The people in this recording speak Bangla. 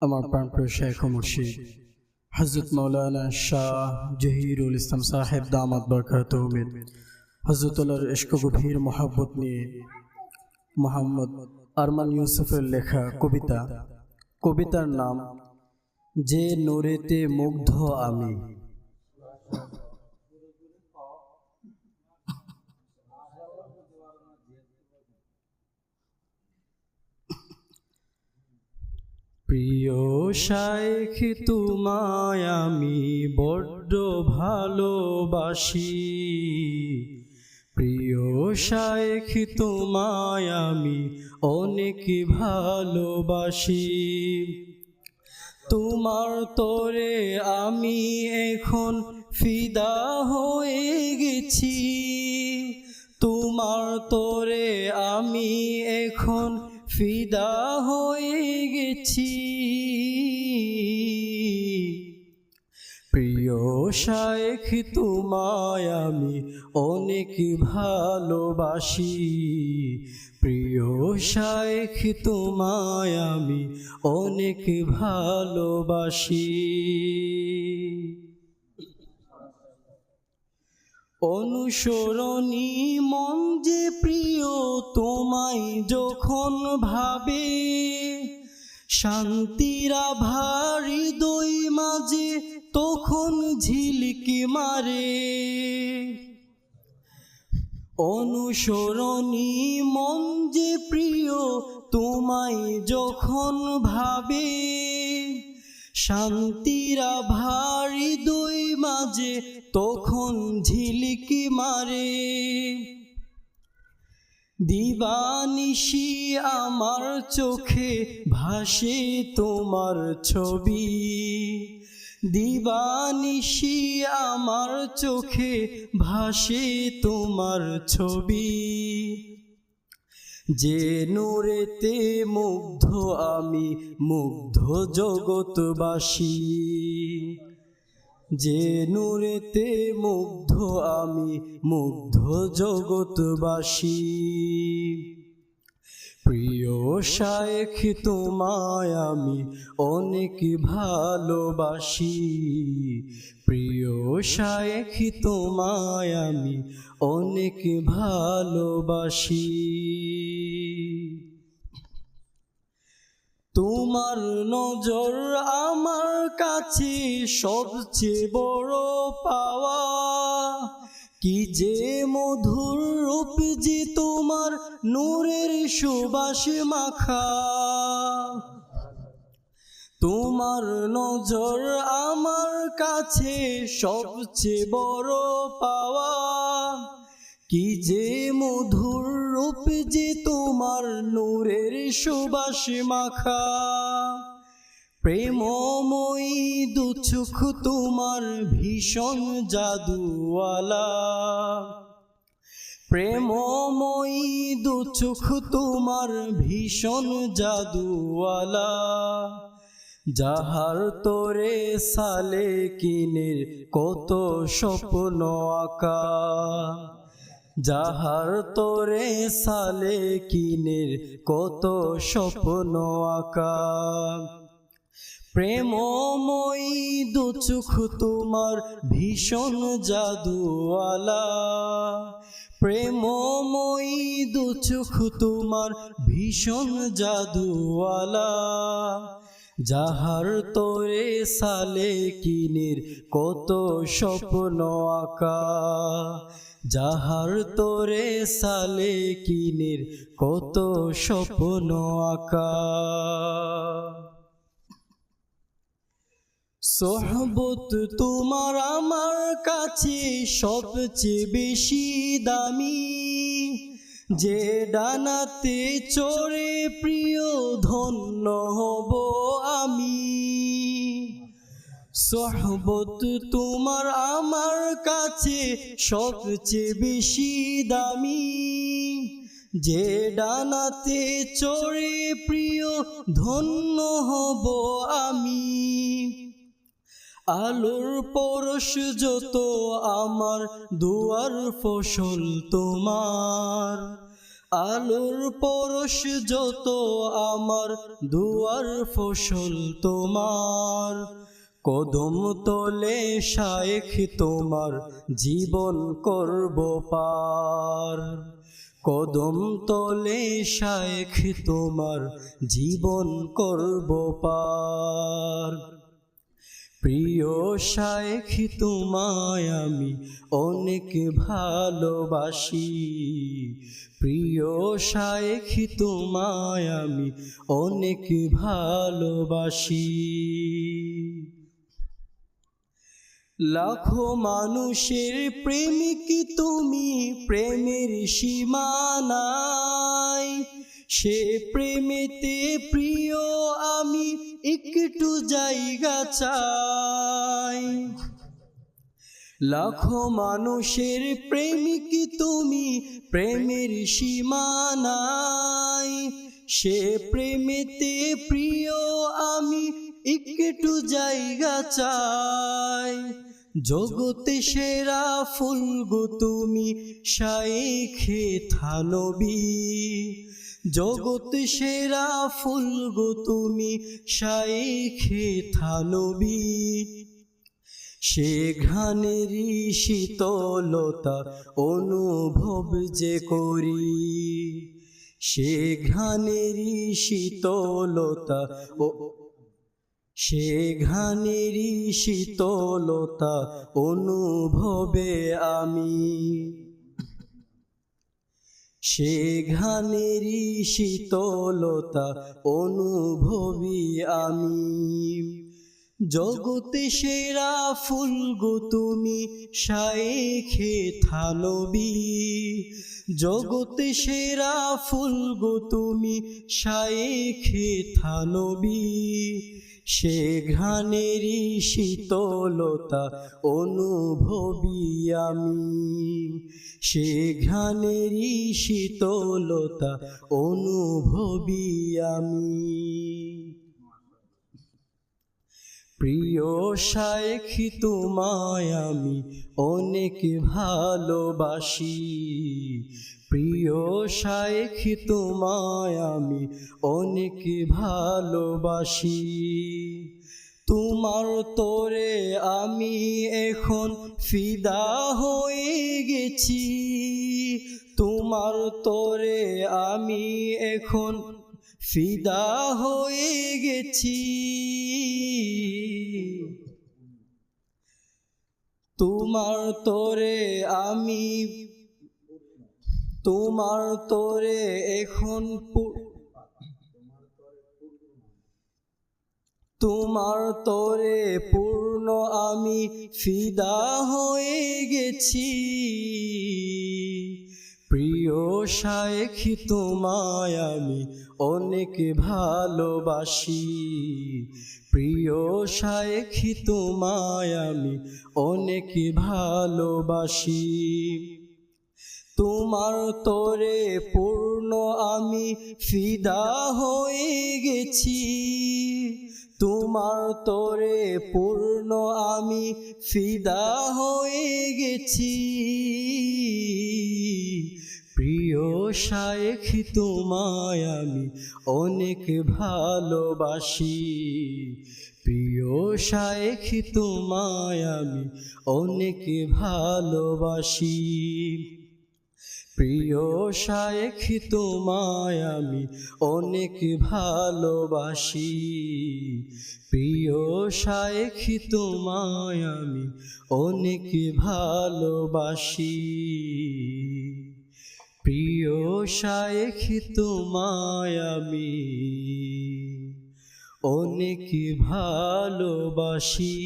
আমার প্রাণপ্রিয় শেখ ও মুর্শিদ হযরত মাওলানা শাহ জহিরুল ইসলাম সাহেব দামাত বরকাতুহু হযরতুল্লাহর ইশক গভীর মোহাব্বত নিয়ে মোহাম্মদ আরমান ইউসুফের লেখা কবিতার নাম যে নূরেতে মুগ্ধ আমি। প্রিয় শাইখ তোমায় আমি বড্ড ভালোবাসি, প্রিয় শাইখ তোমায় আমি অনেক ভালোবাসি। তোমার তরে আমি এখন ফিদা হয়ে গেছি, তোমার তরে আমি এখন ফিদা হয়ে গেছি। প্রিয় শাইখ তোমায় আমি অনেক ভালোবাসি, প্রিয় শাইখ তোমায় আমি অনেক ভালোবাসি। অনুসরণী মন যে প্রিয় তোমায় যখন ভাবে, শান্তির আভার হৃদয় মাঝে তখন ঝিলকি মারে। অনুসরণী মন যে প্রিয় তোমায় যখন ভাবে, শান্তির আভার হৃদয় মাঝে তখন ঝিলকি মারে। দিবানিশি আমার চোখে ভাসে তোমার ছবি, দিবানিশি আমার চোখে ভাসে তোমার ছবি। যে নূরেতে মুগ্ধ আমি মুগ্ধ জগৎবাসী, যে নূরেতে মুগ্ধ আমি মুগ্ধ জগৎবাসী। প্রিয় শাইখ তোমায় আমি অনেক ভালোবাসি, প্রিয় শাইখ তোমায় আমি অনেক ভালোবাসি। তোমার নজর আমার কাছে সবচেয়ে বড় পাওয়া, কি যে মধুর রূপ যে তোমার নূরের সুবাস মাখা। তোমার নজর আমার কাছে সবচেয়ে বড় পাওয়া, কি যে মধুর রূপ যে তোমার নূরের সুবাস মাখা। প্রেমময়ী দুচোখ তোমার ভীষণ জাদুওয়ালা, প্রেমময়ী দুচোখ তোমার ভীষণ জাদুওয়ালা। যাহার তোরে সালেকিনের কত স্বপ্ন আঁকা, যাহার তোরে সালেকিনের কত স্বপ্ন আঁকা। প্রেমময়ী দুচোখ তোমার ভীষণ জাদুওয়ালা, প্রেমময়ী দুচোখ তোমার ভীষণ জাদুওয়ালা। যাহার তোরে সালেকিনের কত স্বপ্ন আঁকা, যাহার তোরে সালেকিনের কত স্বপ্ন আঁকা। সোহবত তোমার আমার কাছে সবচেয়ে বেশি দামি, যে ডানাতে চড়ে প্রিয় ধন্য হব আমি। সোহবত তোমার আমার কাছে সবচেয়ে বেশি দামি, যে ডানাতে চড়ে প্রিয় ধন্য হব আমি। আলোর পরশ যত আমার দুয়ার ফসল তোমার, আলোর পরশ যত আমার দুয়ার ফসল তোমার, কদম তলে শায়েখ তোমার জীবন করব পার। কদম তলে শায়েখ তোমার জীবন করব পার। প্রিয় শায়েখ তোমায় আমি অনেক ভালোবাসি, প্রিয় শায়েখ তোমায় আমি অনেক ভালোবাসি। লাখো মানুষের প্রেমিক তুমি, প্রেমের সীমা নাই, সে প্রেমেতে প্রিয় আমি একটু জায়গা চাই। লাখো মানুষের প্রেমিক তুমি, প্রেমের সীমা নাই, সে প্রেমেতে প্রিয় আমি একটু জায়গা চাই। জগতে সেরা ফুল গো তুমি শায়েখে থানবী, জগতে সেরা ফুল গো তুমি শায়েখে থানবী। সে ঘ্রাণেরই শীতলতা অনুভব যে করি, সে ঘ্রাণেরই শীতলতা সে ঘ্রাণেরই শীতলতা অনুভবে আমি, সে ঘ্রাণেরই শীতলতা অনুভবী আমি। জগতে সেরা ফুল গো তুমি শায়েখে থানবী, জগতে সেরা ফুল গো তুমি শায়েখে থানবী। সে ঘ্রাণেরই শীতলতা অনুভবী আমি, সে ঘ্রাণেরই শীতলতা অনুভবী আমি। প্রিয় শায়েখ তোমায় আমি অনেক ভালোবাসি, প্রিয় শায়েখ তোমায় আমি অনেক ভালোবাসি। তোমার তরে আমি এখন ফিদা হয়ে গেছি, তোমার তরে আমি এখন ফিদা হয়ে গেছি। তোমার তরে আমি, তোমার তরে এখন, তোমার তরে পূর্ণ আমি ফিদা হয়ে গেছি। প্রিয় শায়েখ তোমায় আমি অনেক ভালোবাসি, প্রিয় শায়েখ তোমায় আমি অনেক ভালোবাসি। তোমার তরে পূর্ণ আমি ফিদা হয়ে গেছি, তোমার তরে পূর্ণ আমি ফিদা হয়ে গেছি। প্রিয় শায়েখ তোমায় আমি অনেক ভালোবাসি, প্রিয় শায়েখ তোমায় আমি অনেক ভালোবাসি। প্রিয় শায়েখ তোমায় আমি অনেক ভালোবাসি, প্রিয় শায়েখ তোমায় আমি অনেক ভালোবাসি। প্রিয় শায়েখ তোমায় আমি অনেক ভালোবাসি।